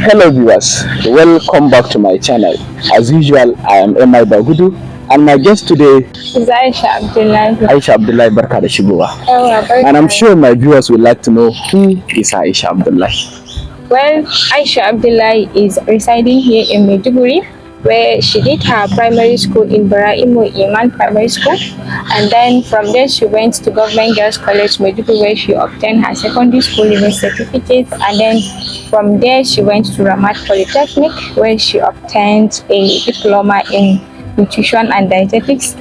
Hello viewers, welcome back to my channel. As usual, I am Emma Bagudu and my guest today is Aisha Abdullahi. Aisha Abdullahi barka da shigowa. And I'm sure my viewers would like to know who is Aisha Abdullahi. Well, Aisha Abdullahi is residing here in Maiduguri, where she did her primary school in Baraimo Iman Primary School, and then from there she went to Government Girls College Maiduguri, where she obtained her secondary school leaving certificates, and then from there she went to Ramat Polytechnic, where she obtained a diploma in nutrition and dietetics,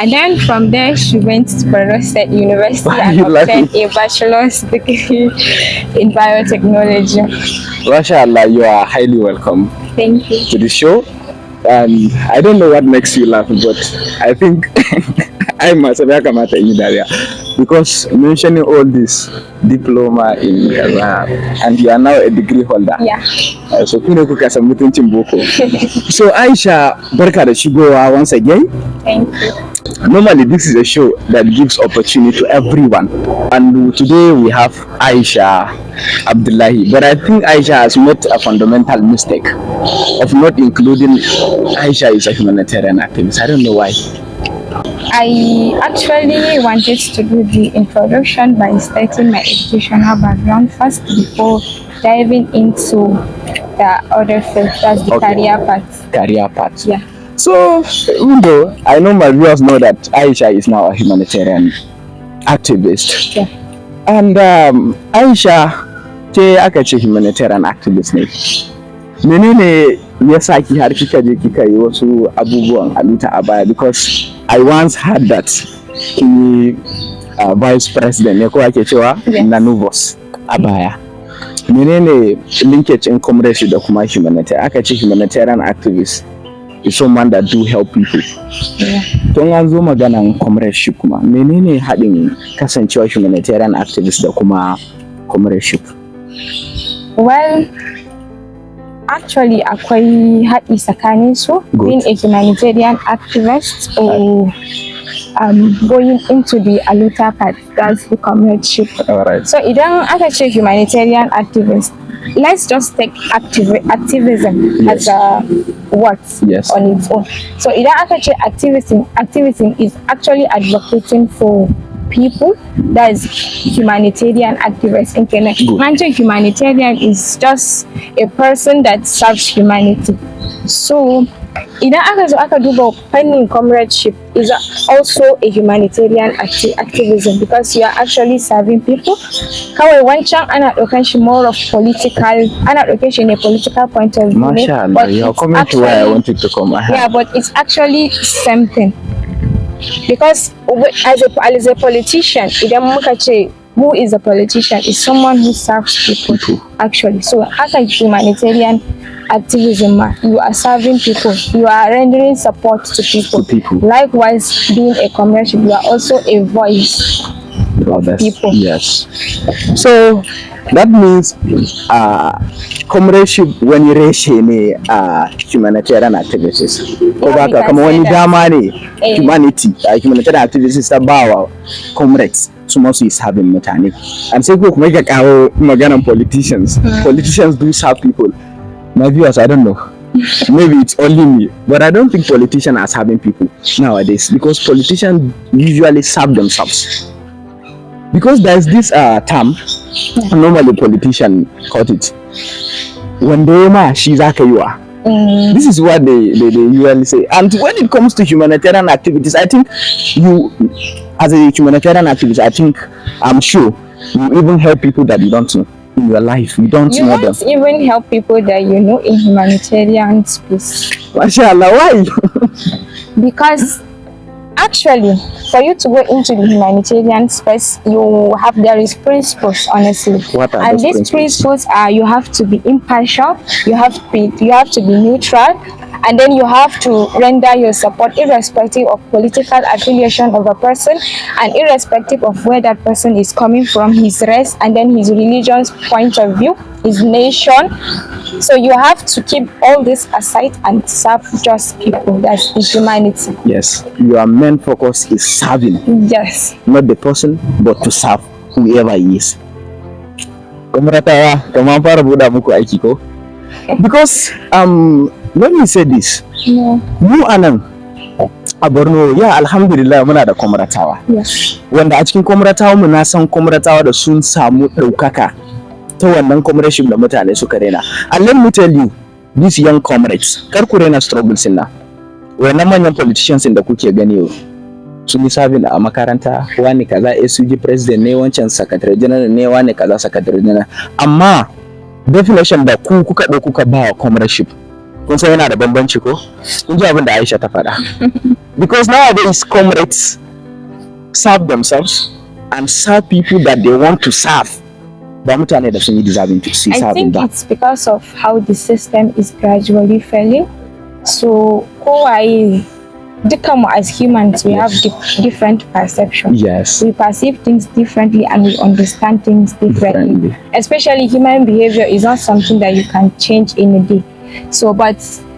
and then from there she went to Borno State University and obtained a bachelor's degree in biotechnology. MashaAllah, you are highly welcome. Thank you to the show. And I don't know what makes you laugh, but I think I must have come at area because mentioning all this diploma in Gaza and you are now a degree holder. Yeah. So kuna kuka samu mutuncin boko. So Aisha, barka da shigowa once again. Thank you. Normally this is a show that gives opportunity to everyone, and today we have Aisha Abdullahi, but I think Aisha has made a fundamental mistake of not including Aisha is a humanitarian activist. I don't know why. I actually wanted to do the introduction by stating my educational background first before diving into the other field, that's the career path. Career path. Yeah. So, even though I know my viewers know that Aisha is now a humanitarian activist. Yeah. And Aisha, ce aka ce humanitarian activist ne. Menene yasa ki har kika je kika yi wasu abubuwan Amita a baya, because I once heard that ki vice president ne ko ake cewa na Novos a baya. Menene linkage in comradeship da kuma humanitarian? Aka ce humanitarian activist is someone that do help people. Yeah. Don an zo maganan comradeship kuma menene haɗin kasancewa humanitarian activist da kuma comradeship? Well, actually akwai haɗi tsakanin su. Being a humanitarian activist or going into the aluta part, that's the comradeship. Alright. So idan aka ce humanitarian activist, let's just take activism as a word on its own. So idan aka ce activism is actually advocating for people, that is humanitarian activist. Humanitarian is just a person that serves humanity. So idan aka duba fannin comradeship is also a humanitarian activism, because you are actually serving people. Kawai wancan ana ɗaukan shi more of political, ana ɗaukan shi ne political point of view. MashaAllah, you are coming to where I wanted to come. Yeah, but it's actually something. Because as a politician, idan muka ce who is a politician, is someone who serves people actually. So as a humanitarian activism, you are serving people, you are rendering support to people. Likewise, being a commercial, you are also a voice of people. Yes. So that means comradeship wani reshe ne humanitarian activists. Ko baka kama wani dama ne humanitarian activists ta bawa comrades su masu yi sabin mutane. And sai ko kuma ka kawo maganan politicians. Politicians do serve people. My viewers, I don't know. Maybe it's only me, but I don't think politicians are serving people nowadays, because politicians usually serve themselves. Because there's this term, normally politicians call it, when they ma shi zaka yi wa. This is what they usually say. And when it comes to humanitarian activities, I think you, as a humanitarian activist, I'm sure you even help people that you don't know in your life. You don't know them. You won't even help people that you know in humanitarian space. MashaAllah, why? Because actually, for you to go into the humanitarian space, there is principles, honestly. What are and these principles are: you have to be impartial, you have to be neutral, and then you have to render your support irrespective of political affiliation of a person, and irrespective of where that person is coming from, his race, and then his religious point of view, his nation. So you have to keep all this aside and serve just people. That's the humanity. Yes, your main focus is serving. Yes. Not the person, but to serve whoever he is. Kamar fara buɗa muku aiki ko? Because let me say this. Mu anan a Borno, ya alhamdulillah muna da komratawa. Wanda a cikin komratawa mu na san komratawa da sun samu ɗaukaka ta wannan comradeship da mutane suka rena. And let me tell you, these young comrades, kar ku rena struggles na. Wannan manyan politicians da kuke gani yau sun yi sabin a makaranta, wani kaza SUG president ne, wancan secretary general ne, wani kaza secretary general. Amma definition da ku kuka ɗauka kuka ba comradeship, kun san yana da bambanci ko? Kun ji abin da Aisha ta faɗa. Because nowadays comrades serve themselves and serve people that they want to serve. Ba mutane da sun yi deserving to see serving ba. I think it's because of how the system is gradually failing. So kowaye dukanmu as humans, we have different perceptions. Yes. We perceive things differently and we understand things differently. Especially human behavior is not something that you can change in a day. So, but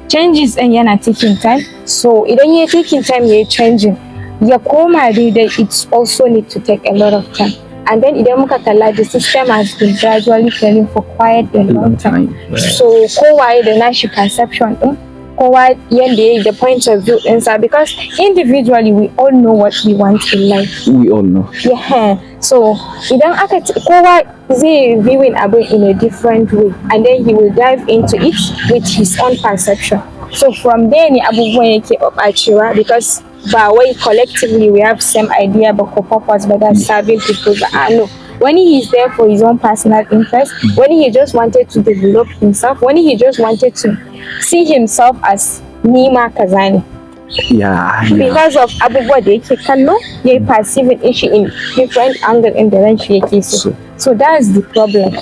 changes and yana taking time. So, idan you're taking time, you're changing. Ya koma daidai, it's also need to take a lot of time. And then idan muka kalla, the system has been gradually failing for quite a long time. So, kowaye da nashi perception din, kowa yanda the point of view inside, because individually we all know what we want in life. We all know. Yeah. So idan aka kowa zai viewing abu in a different way, and then he will dive into it with his own perception. So from there ne abubuwan yake ɓacewa, because ba wai collectively we have same idea but for purpose, but that's serving people. But no, when he is there for his own personal interest, when he just wanted to develop himself, when he just wanted to see himself as nima kazani. Yeah. Because of abubuwa da yake kallo, ya perceiving shi in different angle in the range yake so. So that's the problem.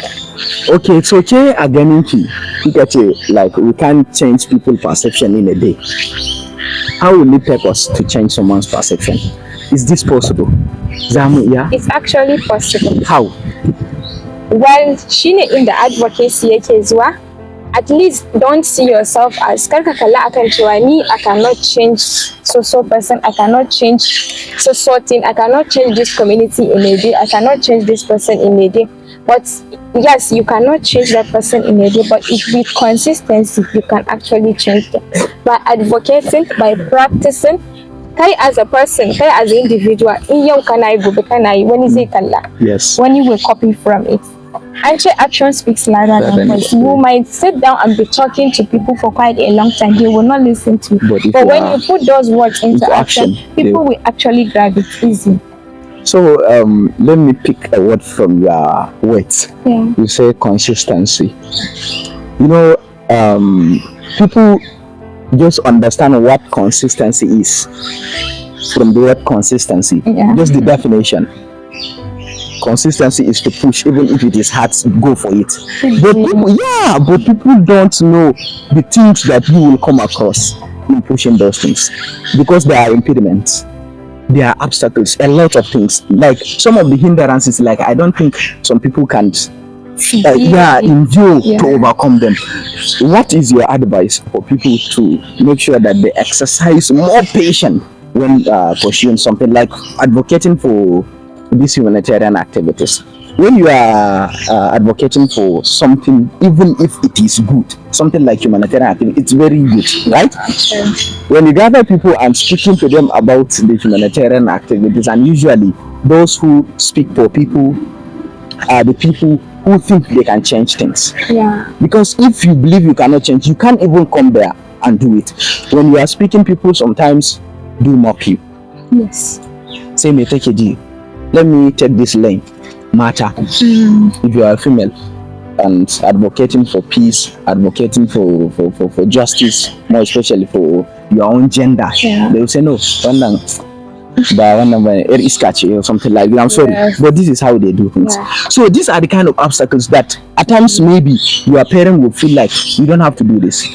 Okay, it's okay a ganin ki kika ce like we can't change people's perception in a day. How will it take us to change someone's perception? Is this possible? Zamu iya? It's actually possible. How? Well, shine in the advocacy yake zuwa. At least don't see yourself as karka kalla akan cewa ni I cannot change so person, I cannot change so thing, I cannot change this community in a day, I cannot change this person in a day. But yes, you cannot change that person in a day, but if with consistency you can actually change them by advocating, by practicing. Kai as a person, kai as an individual, in yau kana yi gobe kana yi, wani zai kalla. Yes. Wani will copy from it. Actually, action speaks louder than words. You might sit down and be talking to people for quite a long time. They will not listen to you. But when you put those words into action, people will actually grab it easy. So let me pick a word from your words. Yeah. You say consistency. You know, people just understand what consistency is from the word consistency. Yeah. Just the definition. Consistency is to push, even if it is hard, go for it. But people don't know the things that you will come across in pushing those things, because there are impediments, there are obstacles, a lot of things. Like some of the hindrances, like I don't think some people can endure to overcome them. What is your advice for people to make sure that they exercise more patience when pursuing something like advocating for these humanitarian activities? When you are advocating for something, even if it is good, something like humanitarian activity, it's very good, right? When you gather people and speaking to them about the humanitarian activities, and usually those who speak for people are the people who think they can change things. Yeah. Because if you believe you cannot change, you can't even come there and do it. When you are speaking, people sometimes do mock you. Yes. Say me take a deal. Let me take this lane. Matter. If you are a female and advocating for peace, advocating for justice, more especially for your own gender, they will say no, or something like that. I'm sorry, but this is how they do things. So these are the kind of obstacles that at times maybe your parent will feel like you don't have to do this,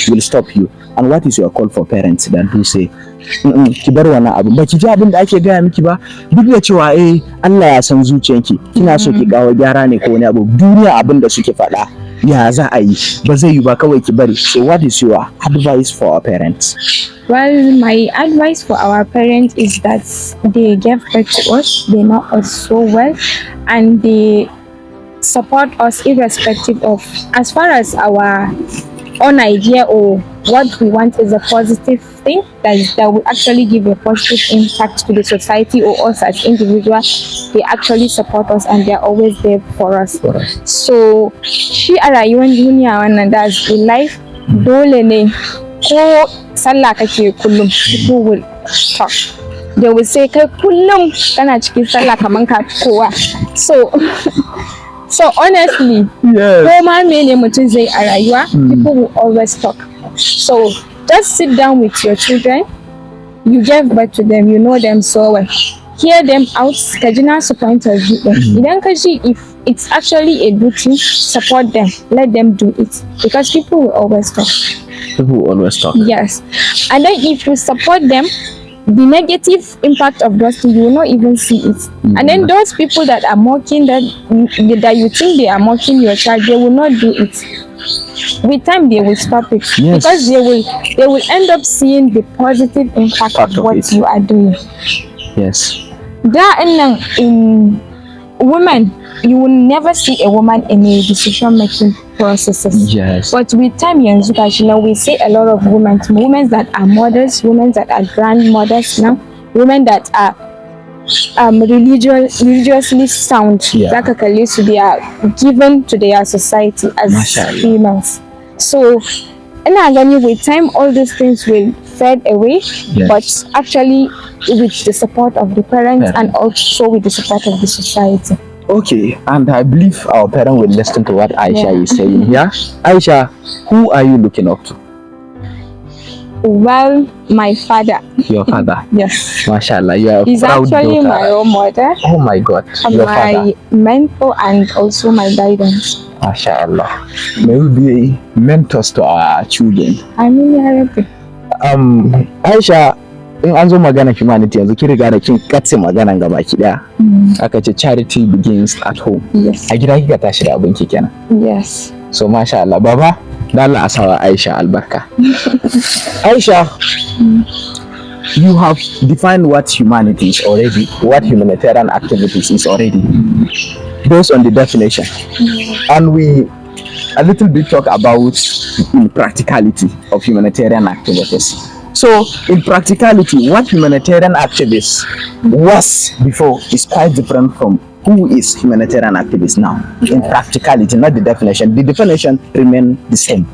will stop you. And what is your call for parents that do say ki bar wannan abu, ba ki ji abin da ake gaya miki ba, duk da cewa Allah ya san zuciyanki kina so ki kawo gyara ne ko wani abu, duniya abin da suke faɗa ya za a yi, ba zai yi ba, kawai ki bari. So what is your advice for our parents? Well, my advice for our parents is that they gave birth to us, they know us so well, and they support us irrespective of, as far as our own idea or what we want is a positive thing that will actually give a positive impact to the society or us as individuals. They actually support us and they're always there for us. So shi a rayuwar duniya wannan, that's in life, dole ne ko sallah kake kullum, people will talk. They will say kai kullum kana cikin sallah kaman ka kowa. So honestly, ko ma mene mutum zai a rayuwa, people will always talk. So just sit down with your children. You gave birth to them, you know them so well. Hear them out, ka ji nasu point of view. Idan ka ji if it's actually a good thing, support them, let them do it, because people will always talk. People will always talk. Yes. And then if you support them, the negative impact of those things, you will not even see it. And then those people that are mocking, that you think they are mocking your child, they will not do it. With time they will stop it, because they will end up seeing the positive impact of what you are doing. Yes. In women, you will never see a woman in a decision making processes. Yes. But with time, we see a lot of women that are mothers, women that are grandmothers now, women that are religiously sound. They are given to their society as females. So with time all these things will fade away, but actually with the support of the parents and also with the support of the society. Okay, and I believe our parents will listen to what Aisha is saying here. Aisha, who are you looking up to? Well, my father. Your father? Yes. MashaAllah, you are He's proud actually daughter. my role model. Oh my God. Your my father. mentor and also my guidance. MashaAllah. May we be mentors to our children. I mean, Aisha, in an zo magana humanity yanzu ki riga da kin katse maganan gaba ki daya. Aka ce charity begins at home. Yes. A gida kika tashi da abin ki kenan. Yes. So MashaAllah, Baba, da Allah asawa Aisha albarka. Aisha, you have defined what humanity is already, what humanitarian activities is already, based on the definition. And we a little bit talk about in practicality of humanitarian activities. So in practicality, what humanitarian activists was before is quite different from who is humanitarian activist now. In practicality, not the definition. The definition remains the same,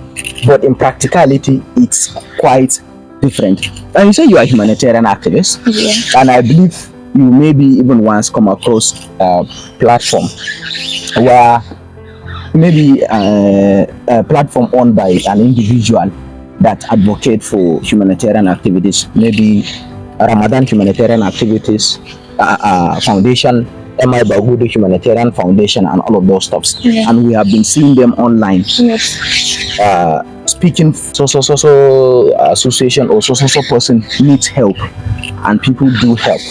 but in practicality, it's quite different. And you say you are a humanitarian activist, and I believe you maybe even once come across a platform where maybe a platform owned by an individual that advocate for humanitarian activities, maybe Ramadan humanitarian activities, foundation, MI Bahudu Humanitarian Foundation, and all of those stuffs. And we have been seeing them online. Speaking so association or so person needs help, and people do help,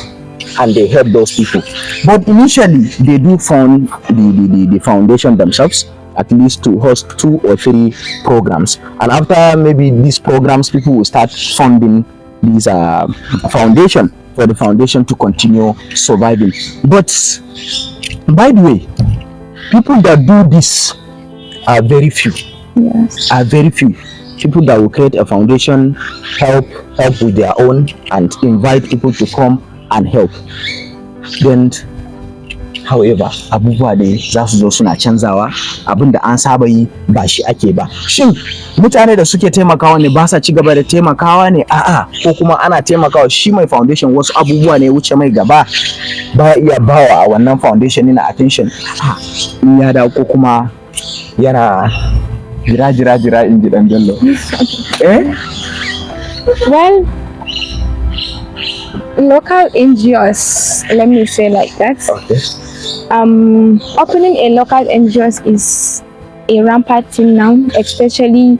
and they help those people. But initially, they do fund the foundation themselves, at least to host 2 or 3 programs. And after maybe these programs, people will start funding these foundation for the foundation to continue surviving. But by the way, people that do this are very few. Are very few. People that will create a foundation, help with their own, and invite people to come and help. Then however, abubuwa dai za su zo suna canzawa, abin da an saba yi ba shi ake ba. Shin mutane da suke taimakawa ne ba sa ci gaba da taimakawa ne? A'a, ko kuma ana taimakawa shi mai foundation wasu abubuwa ne wuce mai gaba ba iya bawa a wannan foundation na attention. In ya dawo ko kuma yana jira in ji dan Bello. Well, local NGOs, let me say like that. Okay. Opening a local NGOs is a rampant thing now, especially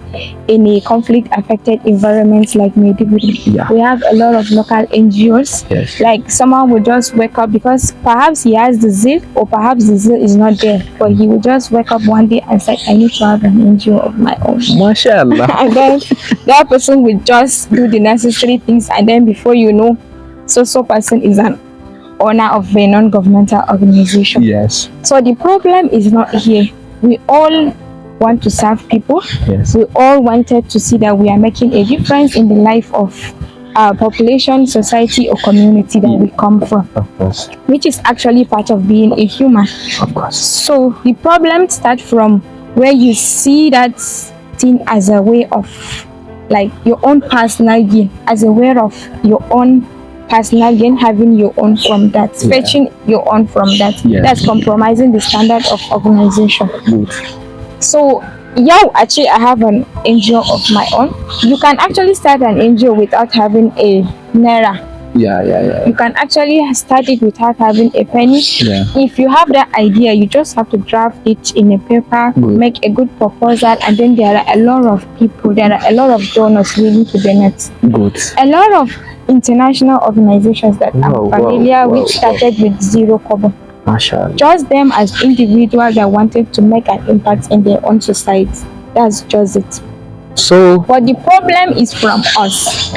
in a conflict-affected environment like Maiduguri. We have a lot of local NGOs. Like someone will just wake up because perhaps he has the zeal, or perhaps the zeal is not there, but he will just wake up one day and say, I need to have an NGO of my own. MashaAllah. And then that person will just do the necessary things, and then before you know, so person is an owner of a non-governmental organization. Yes. So the problem is not here. We all want to serve people. Yes. We all wanted to see that we are making a difference in the life of our population, society, or community that we come from. Of course. Which is actually part of being a human. Of course. So the problem starts from where you see that thing as a way of like your own personal gain, as a way of your own personal gain, having your own from that, fetching your own from that. Yes. That's compromising the standard of organization. Good. So actually I have an NGO of my own. You can actually start an NGO without having a naira. Yeah. You can actually start it without having a penny. Yeah. If you have that idea, you just have to draft it in a paper, make a good proposal, and then there are a lot of people, there are a lot of donors willing to donate. Good. A lot of international organizations that I'm familiar with started with 0 kobo. Mashallah. Just them as individuals that wanted to make an impact in their own society. That's just it. So, but the problem is from us.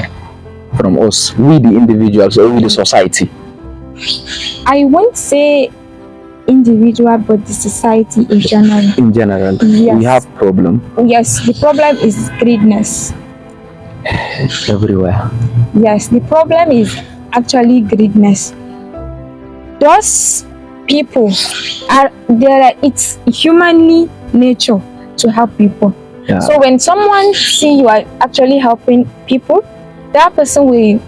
From us, we the individuals or we the society? I won't say individual, but the society in general. In general, yes. We have problem. Yes, the problem is greediness. Everywhere. Yes, the problem is actually greediness. Those people it's humanly nature to help people. Yeah. So when someone see you are actually helping people, that person will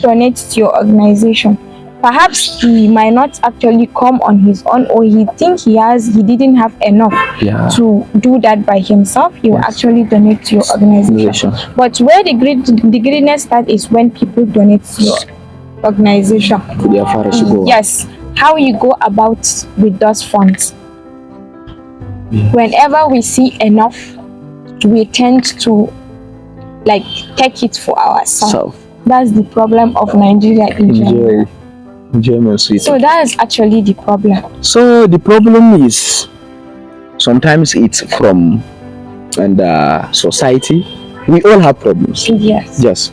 donate to your organization. Perhaps he might not actually come on his own, or he didn't have enough to do that by himself. He will actually donate to your organization. But where the greediness starts is when people donate to your organization. Yes. How you go about with those funds. Whenever we see enough, we tend to like take it for ourselves. That's the problem of Nigeria in general. So that is actually the problem. So the problem is sometimes it's from society. We all have problems. Yes. Yes.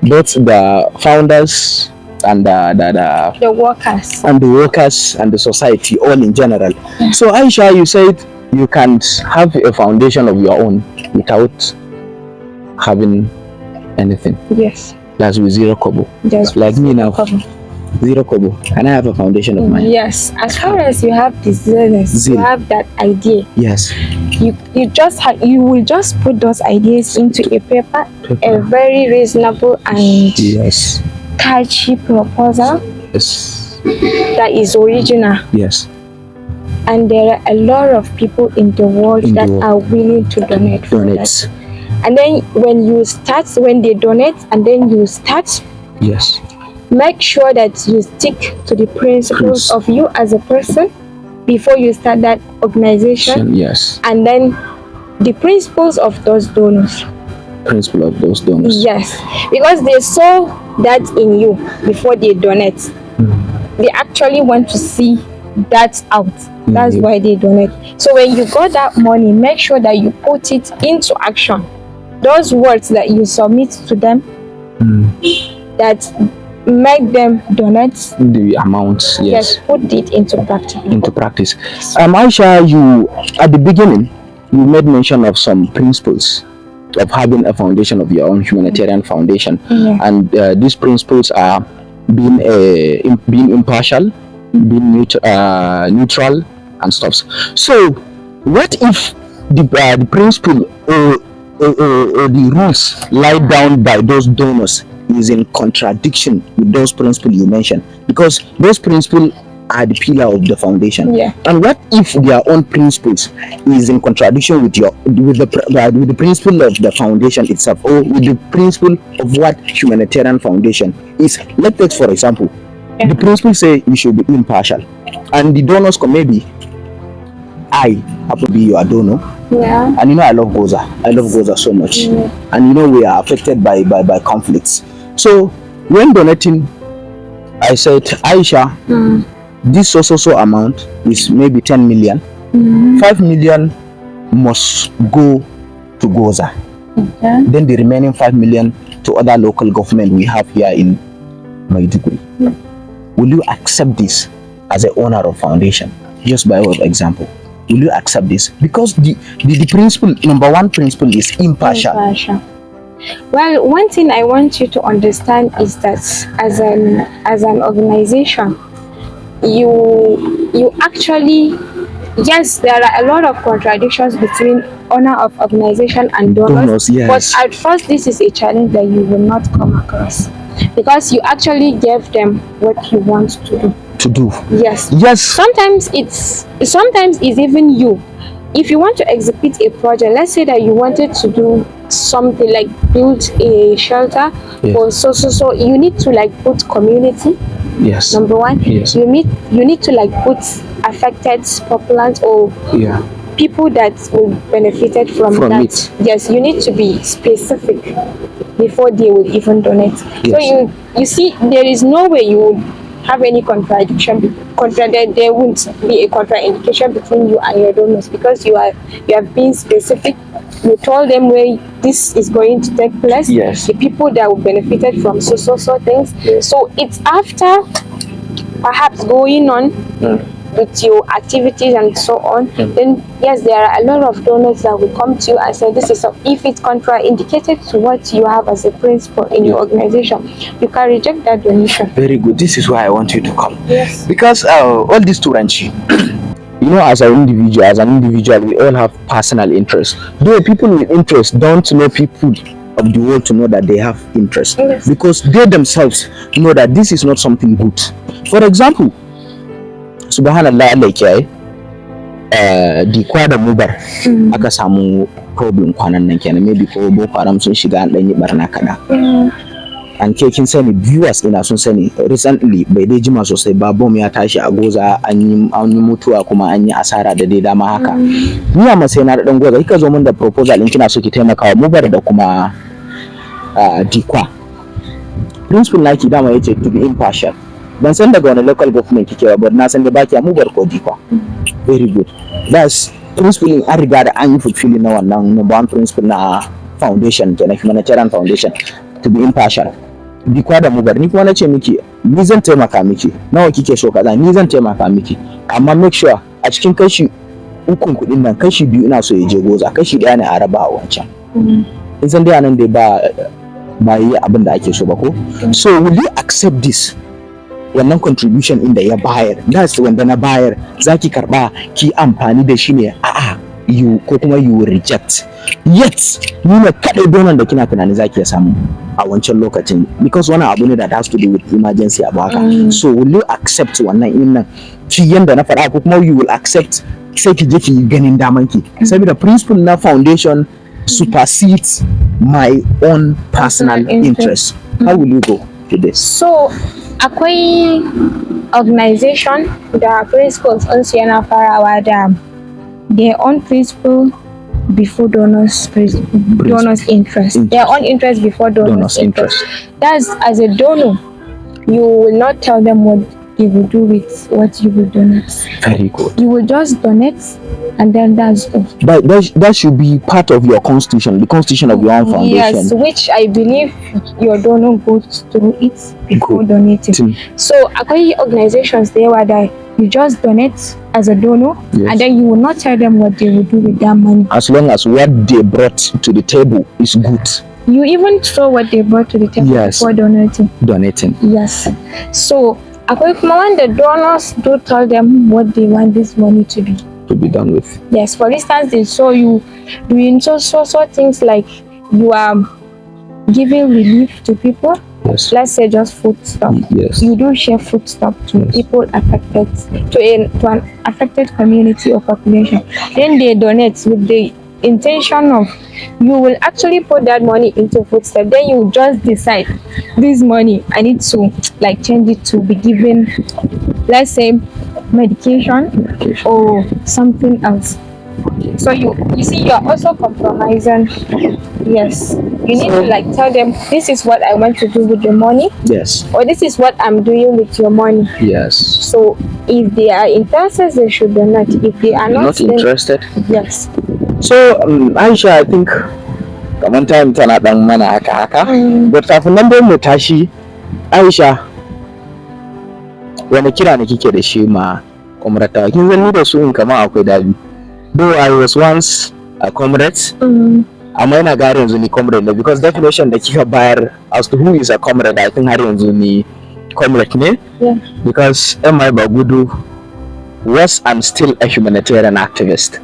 Both the founders and the workers and the society all in general. Yeah. So Aisha, you said you can't have a foundation of your own without having anything. Yes. That's with 0 kobo. Just like me now. 0 kobo. Can I have a foundation of mine? Yes. As far as you have the zealous, you have that idea. Yes. You will just put those ideas into a paper. A very reasonable and catchy proposal. Yes. That is original. Yes. And there are a lot of people in the world that are willing to donate. For that. And then when they donate and then you start, yes, make sure that you stick to the principles of you as a person before you start that organization. Yes. And then the principles of those donors. Yes. Because they saw that in you before they donate. They actually want to see that out. That's why they donate. So when you got that money, make sure that you put it into action. Those words that you submit to them that make them donate the amounts. Yes, put it into practice. Aisha, you at the beginning you made mention of some principles of having a foundation of your own, humanitarian foundation, and these principles are being impartial, being neutral and stuff. So what if the principle or the rules laid down by those donors is in contradiction with those principles you mentioned? Because those principles are the pillar of the foundation. And what if their own principles is in contradiction with the principle of the foundation itself, or with the principle of what humanitarian foundation is? Let's take for example, the principle say you should be impartial, and the donors come, maybe I happen to be your donor. And you know I love Goza so much. And you know we are affected by conflicts. So when donating, I said, Aisha, this so amount is maybe 10 million. 5 million must go to Goza. Then the remaining 5 million to other local government we have here in Maiduguri. will you accept this as a owner of foundation? Just by way of example, will you accept this? Because the principle, number one principle is impartial. Well, one thing I want you to understand is that as an organization, you actually, yes, there are a lot of contradictions between owner of organization and donors. Yes. But at first, this is a challenge that you will not come across because you actually gave them what you want to do. Yes. Sometimes it's even you. If you want to execute a project, let's say that you wanted to do something like build a shelter, or so you need to like put community. Yes. Number one. Yes. You need to like put affected populations or people that will benefited from that. It. Yes, you need to be specific before they will even donate. Yes. So you see, there is no way you would have any contradiction. There won't be a contraindication between you and your donors because you have been specific. You told them where this is going to take place. Yes. The people that will benefited from so things. Yes. So it's after perhaps going on with your activities and so on, then yes, there are a lot of donors that will come to you and say this is if it's contraindicated to what you have as a principle in your organization, you can reject that donation. Very good. This is why I want you to come. Yes. Because all these Turanchi, you know, as an individual, we all have personal interest. Though people with interest don't know people of the world to know that they have interest. Yes. Because they themselves know that this is not something good. For example, subhanallah, like di kwada mubar aka samu problem kwanan nan kenan, maybe ko Boko Haram sun shiga an danyi barna kada. An ke kin sani, viewers ina sun sani, recently bai dai jima sosai ba bom ya tashi a Goza, an yi mutuwa kuma an yi asara da dai dama haka. Ni a matsayin na da dan Goza kika zo min da proposal in kina so ki taimaka wa mubar da kuma dikwa. Principle naki dama yace to be impartial. Ban san daga wani local government kike ba, but na san da baki a mubar ko dikwa. Very good. That's principle an riga da an yi fulfilling na wannan number one principle na foundation kenan, Humanitarian Foundation, to be impartial. Dikwa da mubar, ni kuma nace miki ni zan taimaka miki, nawa kike so kaza, ni zan taimaka miki, amma make sure a cikin kashi ukun kudin nan kashi biyu ina so ya je Goza, kashi daya ne a raba a wancan. In san dai anan dai ba yi abin da ake so ba ko. So will you accept this? Wannan contribution inda ya bayar, that's wanda na bayar, zaki karba ki amfani da shi ne you ko kuma you reject. Yet ni ne kadai donan da kina tunani zaki ya samu a wancan lokacin, because wannan abu ne that has to do with emergency abu haka. So will you accept wannan innan ki yanda na faɗa, ko kuma you will accept sai ki je ki ganin daman ki, saboda principle na foundation supersedes my own personal interest. How will you go to this? So akwai organization da principles ɗinsu yana farawa da their own principle before donors interest. Their own interest before donors interest. That's, as a donor, you will not tell them what they will do with what you will donate. Very good. You will just donate, and then that's all. But that should be part of your constitution, the constitution of your own foundation. Yes, which I believe your donor goes through it before donating. So akwai organizations there where you just donate as a donor, and then you will not tell them what they will do with that money. As long as what they brought to the table is good. You even show what they brought to the table before donating. Yes. So akwai kuma wanda donors do tell them what they want this money to be done with. Yes, for instance, they saw you doing so things like you are giving relief to people. Yes. Let's say just food stuff. Yes. You do share food stuff to people affected, to an affected community or population. Then they donate with the intention of you will actually put that money into food stuff. Then you just decide this money I need to like change it to be given, let's say medication or something else. So you see you're also compromising. Yes, you need to like tell them this is what I want to do with the money. Yes. Or this is what I'm doing with your money. Yes. So if they are interested, they should donate. If they are not interested, yes. So Aisha, I think one time tana dan mana haka but kafin nan dai mu tashi, Aisha, wani kira ne kike da shi ma comrade? Kin zanni da su in kamar akwai dabi. Though I was once a comrade, amma yana ga yanzu ni comrade ne, because definition da kika bayar as to who is a comrade, I think har yanzu ni comrade ne. Because Emma Bagudu was and still a humanitarian activist.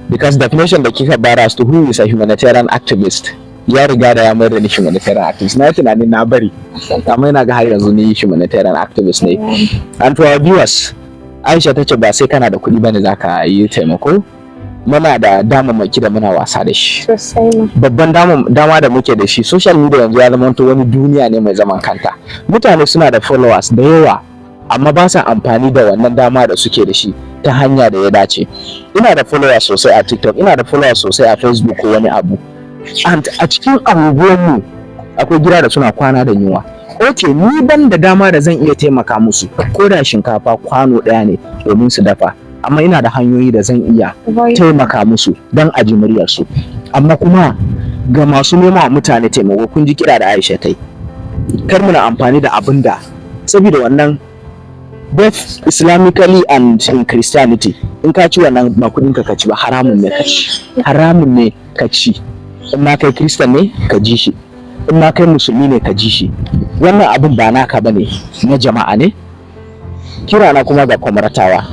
Because definition da kika bayar as to who is a humanitarian activist ya riga da ya mayar da ni humanitarian activist. Na tunanin na bari, amma yana ga har yanzu ni humanitarian activist ne. And to our viewers, Aisha ta ce ba sai kana da kuɗi bane zaka yi taimako. Muna da damammaki da muna wasa da shi. Babban dama da muke da shi, social media yanzu ya zama wani duniya ne mai zaman kanta. Mutane suna da followers da yawa, amma ba sa amfani da wannan dama da suke da shi ta hanya da ya dace. Ina da followers sosai a TikTok, ina da followers sosai a Facebook ko wani abu. And a cikin abubuwanmu akwai gida da suna kwana da yunwa. Okay, ni ban da dama da zan iya taimaka musu, ko da shinkafa kwano ɗaya ne domin su dafa. Amma ina da hanyoyi da zan iya taimaka musu don a ji muryarsu. Amma kuma ga masu nema mutane taimako, kun ji kira da Aisha ta yi, kar muna amfani da abin da, saboda wannan both Islamically and in Christianity, in ka ci wannan ba kudin ka ci ba, haramun ne ka ci. Haramun ne ka ci. In ma kai Christian ne ka ji shi, in ma kai musulmi ne ka ji shi. Wannan abin ba naka bane, na jama'a ne. Kira na kuma ga kwamratawa.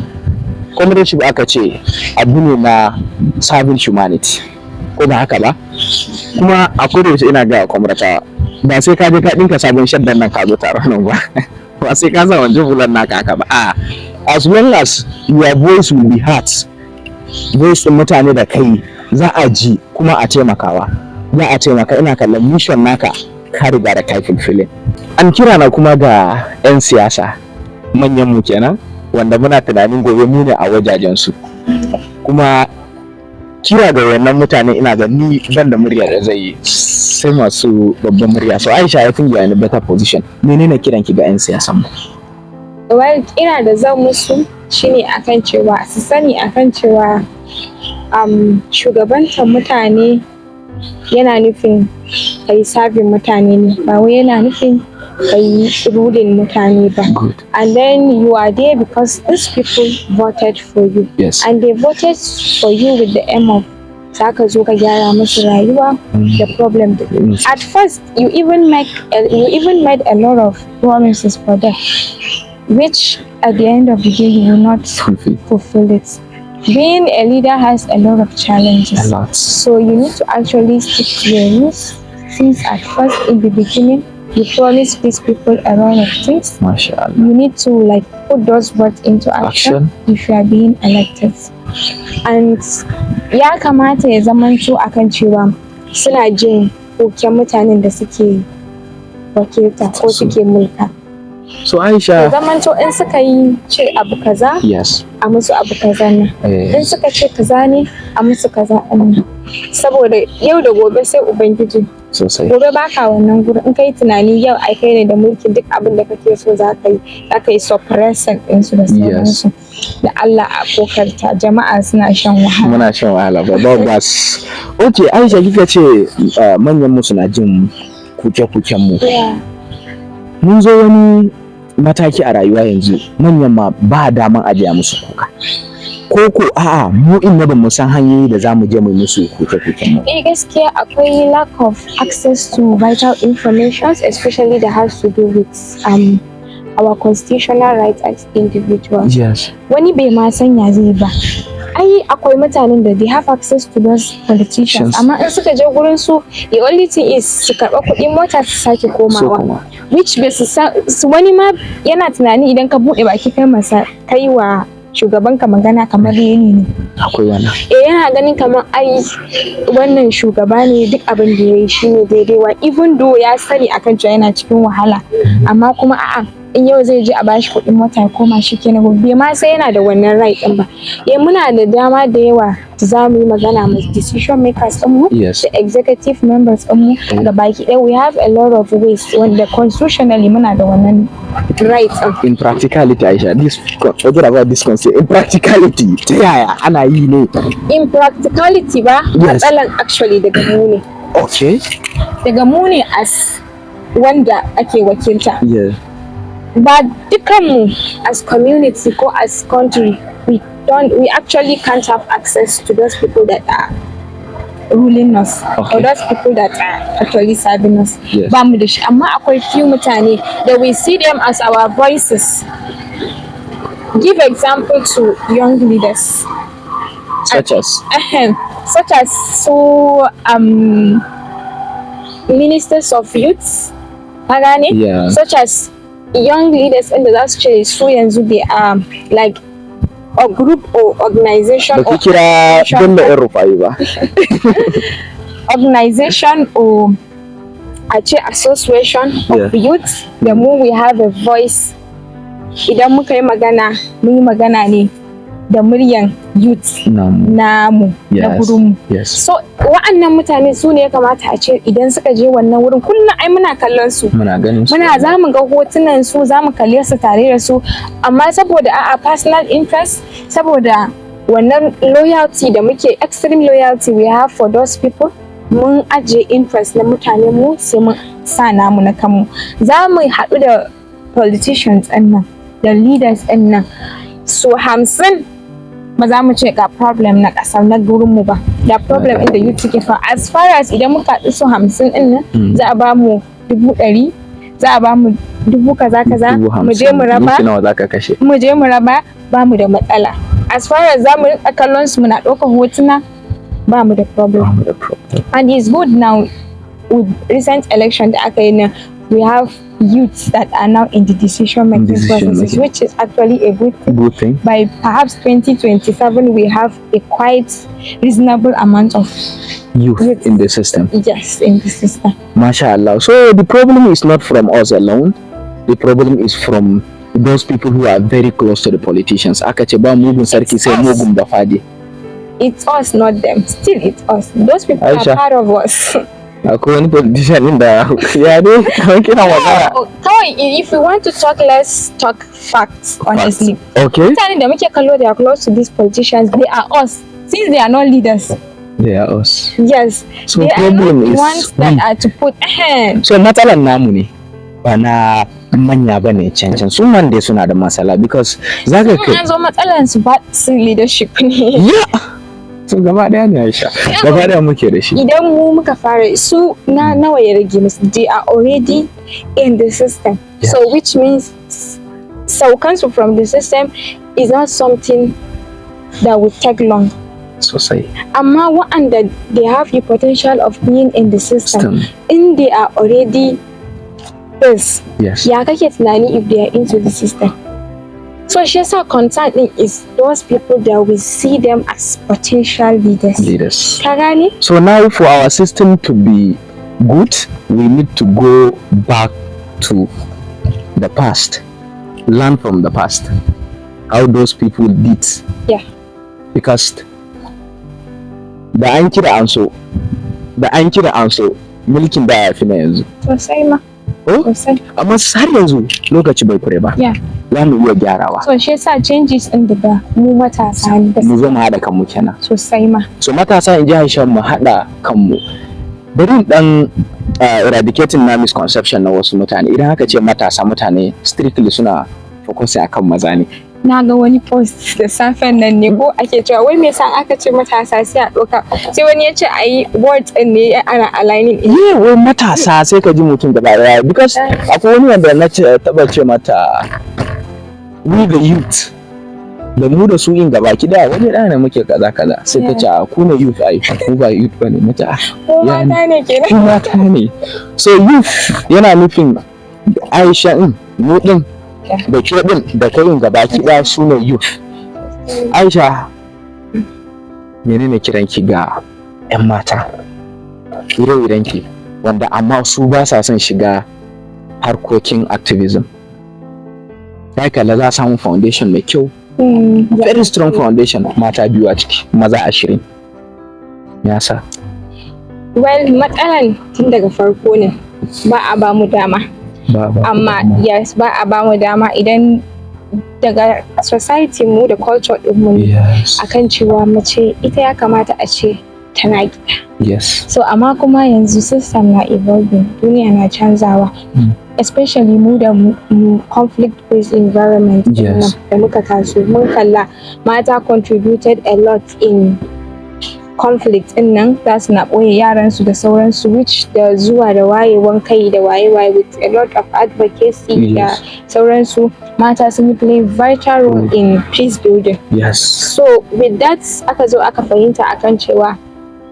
Comradeship aka ce abu ne na serving humanity, ko ba haka ba? Kuma a kodayaushe ina ga kwamratawa, ba sai ka je ka dinka sabon shaddan nan ka zo taron nan ba. Ba sai ka sa wancan bulan naka haka ba. As long as your voice will be heard, voice din mutane da kai za a ji kuma a taimakawa. Za a taimaka. Ina kallon mission naka ka riga da kai fulfilling. An kira na kuma ga 'yan siyasa, manyan mu kenan, wanda muna tunanin gobe mu ne a wajajensu. Kuma kira ga wannan mutane, ina ga ni ban da murya da zai yi, sai masu babban murya. So Aisha, I think you are in a better position. Menene kiran ki ga 'yan siyasan mu? Well, ina da zan musu shine akan cewa su sani akan cewa shugabantar mutane yana nufin kai sabin mutane ne, ba wai yana nufin kai ruling mutane ba. And then you are there because these people voted for you. Yes. And they voted for you with the aim of zaka zo ka gyara musu rayuwa, the problem. At first you even made a lot of promises for them, which at the end of the day you will not fulfill it. Being a leader has a lot of challenges. So you need to actually stick to your rules, since at first in the beginning you promise these people a lot of things. MashaAllah. You need to put those words into action if you are being elected. And ya kamata ya zamanto akan cewa suna jin koken mutanen da suke wakilta ko suke mulka. So Aisha, zamanto in suka yi ce abu kaza, yes, a musu abu kaza nan. In suka ce kaza ne, a musu kaza nan. Saboda yau da gobe sai ubangiji. Sosai. Gobe baka wannan gurin, in kai tunani yau ai kai ne da mulkin, duk abin da kake so za ka yi suppressing ɗinsu da sauransu. Da Allah a kokarta, jama'a suna shan wahala. Muna shan wahala ba bas. Okay, Aisha, kika ce manyan mu suna jin kuke-kuken mu. Mun zo wani mataki a rayuwa yanzu, manyan ma ba daman ajiya musu kuka. Ko a'a mu in ba mu san hanyoyi da zamu je mu musu kuke-kuken mu. Gaskiya akwai lack of access to vital information, especially that has to do with our constitutional rights as individuals. Yes. Wani bai ma san ya zai ba. Ai akwai mutanen da they have access to those politicians, amma in suka je gurin su, the only thing is su karɓa kuɗin mota su sake komawa. Which bai su wani ma yana tunani idan ka buɗe baki kai wa shugabanka magana kamar yini ne. Akwai wannan. Yana ganin kamar ai wannan shugaba ne, duk abin da yayi shine daidai wa, even though ya sani akan cewa yana cikin wahala, amma kuma a'a in yau zai je a bashi kuɗin mota ya koma shi kenan, bai ma sai yana da wannan right din ba. Muna da dama da yawa za mu yi magana ma decision makers din mu, the executive members din mu, da baki ɗaya we have a lot of ways wanda constitutionally muna da wannan right. In practicality, Aisha, forget about this concept. In practicality, ta yaya ana yi ne? In practicality ba, matsalan actually daga mu ne. Okay. Daga mu ne as wanda ake wakilta. Yeah. But as community or as country, we actually can't have access to those people that are ruling us, or those people that are actually serving us. Yes. Amma akwai few mutane that we see them as our voices. Give example to young leaders. Such as ministers of youth, yeah. Such as young leaders in the last years, so yanzu they are like a group or organization or organization or association of youth. The more we have a voice, idan muka yi magana, mun yi magana ne da muryan youth namu na gurinmu. So wa'annan mutane su ne ya kamata a ce idan suka je wannan wurin kullum ai muna kallon su, za mu ga hotunan su, za mu kalle su tare da su, amma saboda personal interest, saboda wannan loyalty da muke, extreme loyalty we have for those people, mun aje interest na mutane mu sai mun sa namu na kanmu. Za mu haɗu da politicians ɗin nan da leaders ɗin nan so 50, ba za mu ce ga problem na ƙasar na gurinmu ba, da problem inda youth suke fa. As far as idan muka haɗu so 50 ɗin nan, za a ba mu 100, za a ba mu 1000 kaza mu je mu raba, ba mu da matsala. As far as za mu riƙa kallon su muna ɗaukar hotuna, ba mu da problem. And it's good now with recent election da aka yi nan, we have youths that are now in the decision making processes, which is actually a good thing. By perhaps 2027, we have a quite reasonable amount of youth in the system. Yes, in the system. MashaAllah. So the problem is not from us alone. The problem is from those people who are very close to the politicians. It's us, not them. Still, it's us. Those people Aisha, are part of us. Akwai wani politician in da ya dai kina magana. If we want to talk, let's talk facts, honestly. Okay. Mutane da muke kallo, they are close to these politicians. They are us. Since they are not leaders. They are us. Yes. So they problem are not ones that are to put ahead. So matsalan namu ne. Ba na manya bane cancan. Su man dai suna da matsala because zaka kai. An zo matsalan su ba su leadership ne. Yeah. So gaba daya ne Aisha, gaba daya muke da shi. Idan mu muka fara su nawa ya rage musu, they are already in the system. Yeah. So which means saukansu from the system is not something that will take long. Sosai. Amma wa'anda they have the potential of being in the system, in they are already this. Yes. Ya kake tunani if they are into the system? So she said concern is those people that we see them as potential leaders. So now for our system to be good, we need to go back to the past, learn from the past, how those people did. Yeah. Because the an kira an so mulkin da ya fi na yanzu. Sosai ma. Amma har yanzu lokaci bai kure ba. Yeah. Za mu iya gyarawa. So shi yasa changes in da mu matasa ne. Mu zo mu haɗa kanmu kenan. Sosai ma. So matasa in ji Aisha mu haɗa kanmu. Bari dan eradicating na misconception na wasu mutane. Idan aka ce matasa, mutane strictly suna focusing akan maza ne. Na ga wani post da safen nan ne ko ake cewa wai me yasa aka ce matasa sai a ɗauka, sai wani ya ce ayi words ɗin ne ana aligning. Yeah, wai matasa sai ka ji mutum gaba daya because akwai wani wanda na taba ce mata we the youth, da mu da su in gaba ki da wani ɗaya ne muke kaza sai ta ce ku ne youth ai ku ba youth bane na ce ko mata ne kenan, ku mata ne. So youth yana nufin Aisha mu din da ke din da kai gaba ki da su ne youth. Aisha menene kiranki ga 'yan mata ire-iren ki wanda amma su ba sa son shiga harkokin activism? Ya kalla za samu foundation mai kyau, very strong foundation, mata biyu a ciki, maza 20. Ya sa? Well, matsalan tun daga farko ne ba a ba mu dama. Amma yes, ba a ba mu dama idan daga society mu da culture din mu akan cewa mace ita ya kamata a ce tana gida. Yes. So amma kuma yanzu system na evolving, duniya na canzawa. especially mu da conflict based environment. Yes. Da muka taso mun kalla mata contributed a lot in conflict din nan, za su na ɓoye yaran su da sauransu, which da zuwa da wayewan kai da waye with a lot of advocacy da sauransu, mata sun play vital role in peace building. Yes. So with that aka zo aka fahimta akan cewa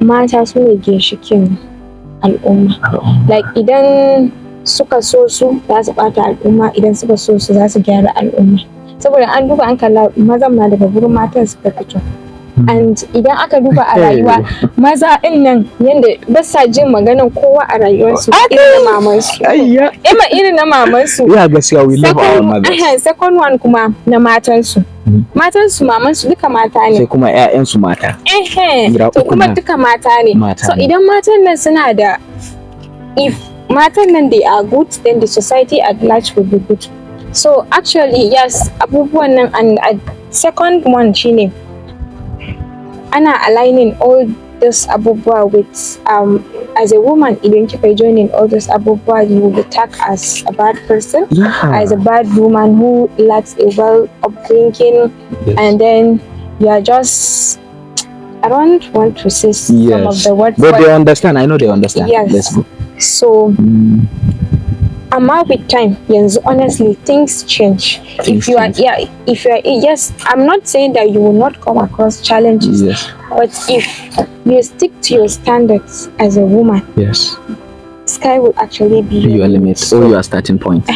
mata su ne ginshikin al'umma. Like idan suka so su za su ɓata al'umma, idan suka so su za su gyara al'umma. Saboda an duba an kalla mazan ma daga gurin matan suka fito. And idan aka duba a rayuwa maza din nan yanda ba sa jin maganan kowa a rayuwarsu irin na mamansu. Irin na mamansu. Yeah, gaskiya we love our mothers. Second one kuma na matansu. Mamansu duka mata ne. Sai kuma ƴaƴansu mata. To kuma duka mata ne. So idan matan nan suna da, if matan nan they are good, then the society at large will be good. So actually yes, abubuwan nan, and second one shine ana aligning all this abubuwa with as a woman, idan kika joining all this abubuwa, you will be tagged as a bad person, as a bad woman who lacks a well upbringing, and then you are just, I don't want to say some of the words, but they understand. I know they understand. Yes. Let's go. So amma with time, yes, honestly, things change. If you are, yes, I'm not saying that you will not come across challenges, but if you stick to your standards as a woman, sky will actually be your limit, or your starting point.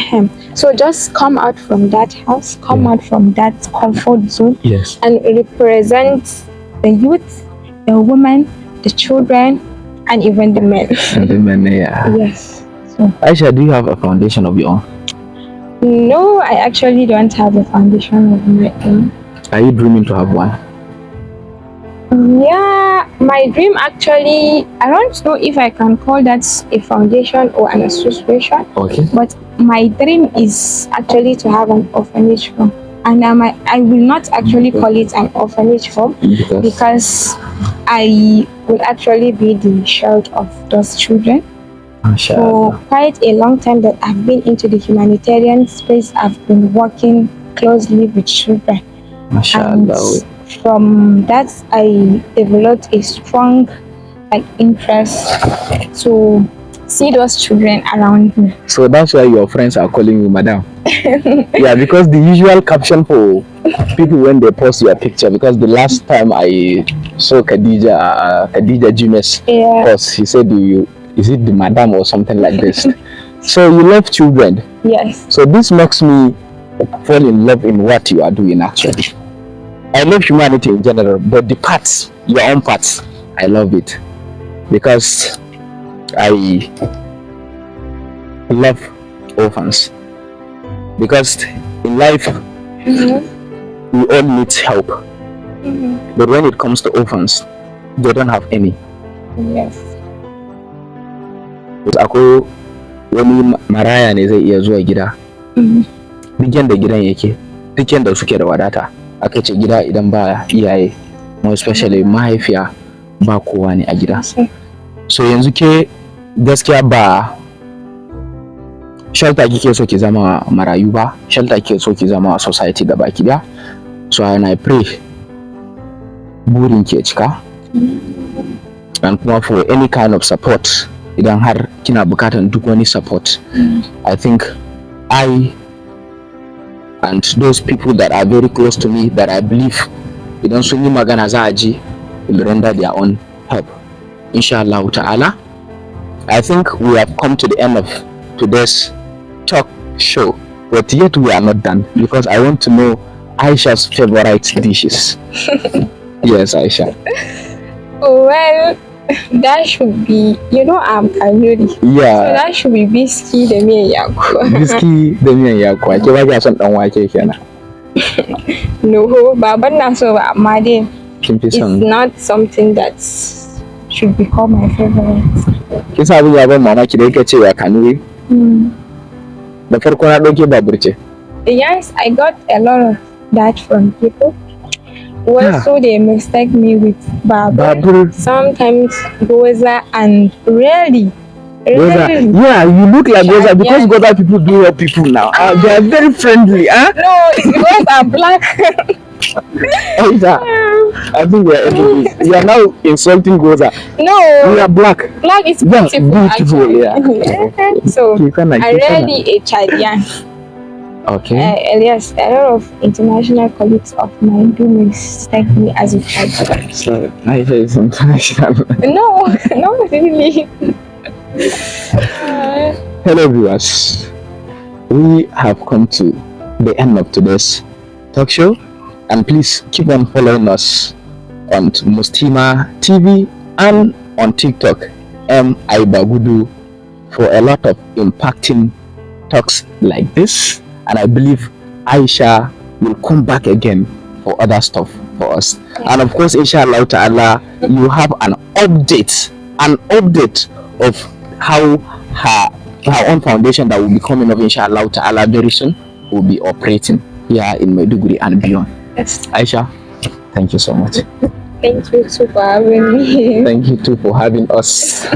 So just come out from that house, come out from that comfort zone, and represent the youth, the women, the children, and even the men. And the men, Yes. Aisha, do you have a foundation of your own? No, I actually don't have a foundation of my own. Are you dreaming to have one? Yeah, my dream actually, I don't know if I can call that a foundation or an association. Okay. But my dream is actually to have an orphanage home. And I will not actually call it an orphanage home because I will actually be the child of those children. For quite a long time that I've been into the humanitarian space, I've been working closely with children. And from that, I developed a strong interest to see those children around me. So that's why your friends are calling you madam. Yeah, because the usual caption for people when they post your picture, because the last time I saw Khadija Jimes post, he said, is it the madam or something like this? So you love children. Yes. So this makes me fall in love in what you are doing actually. I love humanity in general, but the parts, your own parts, I love it. Because I love orphans. Because in life, we all need help. But when it comes to orphans, they don't have any. Yes. Akwai wani maraya ne zai iya zuwa gida, duk yanda gidan yake, duk yanda suke da wadata, aka ce gida idan ba iyaye, more especially mahaifiya, ba kowa ne a gida. So yanzu ke gaskiya ba shelter kike so ki zama marayu ba, shelter kike so ki zama society da baki da. So and I pray burin ke cika, and kuma for any kind of support, idan har kina bukatan duk wani support, I think I and those people that are very close to me that I believe idan sun yi magana za a ji, will render their own help. Inshallah ta'ala. I think we have come to the end of today's talk show, but yet we are not done because I want to know Aisha's favorite dishes. Yes, Aisha. Well, that should be, I'm Kanuri. Yeah. So that should be biscuit da miyan yakuwa. Biscuit da miyan yakuwa. Ke ba kya son dan wake kenan? No, baban na so ba, amma dai it's son. not something that should become my favorite. Kin sa abin ya ban mamaki da yake cewa Kanuri? Da farko na dauke babur ce. Yes, I got a lot of that from people. Also, they mistake me with babur. Sometimes goza, and rarely Goza, yeah, you look like Goza because Goza people do help people now. They are very friendly, huh? No, it's because I'm black. Aisha, I think we are enemies. You are now insulting Goza. No, we are black. Black is beautiful. Beautiful, yeah. So I really a Chadian. Okay. Yes, a lot of international colleagues of mine do mistake me as a Chadian. So Aisha is international. No, not really. Hello viewers, we have come to the end of today's talk show, and please keep on following us on Mustima TV and on TikTok Aibagudu for a lot of impacting talks like this. And I believe Aisha will come back again for other stuff for us. And of course, inshallah ta'ala, you have an update of how her own foundation that will be coming up, inshallah ta'ala, very soon will be operating here in Maiduguri and beyond. Yes. Aisha, thank you so much. Thank you too for having me. Thank you too for having us.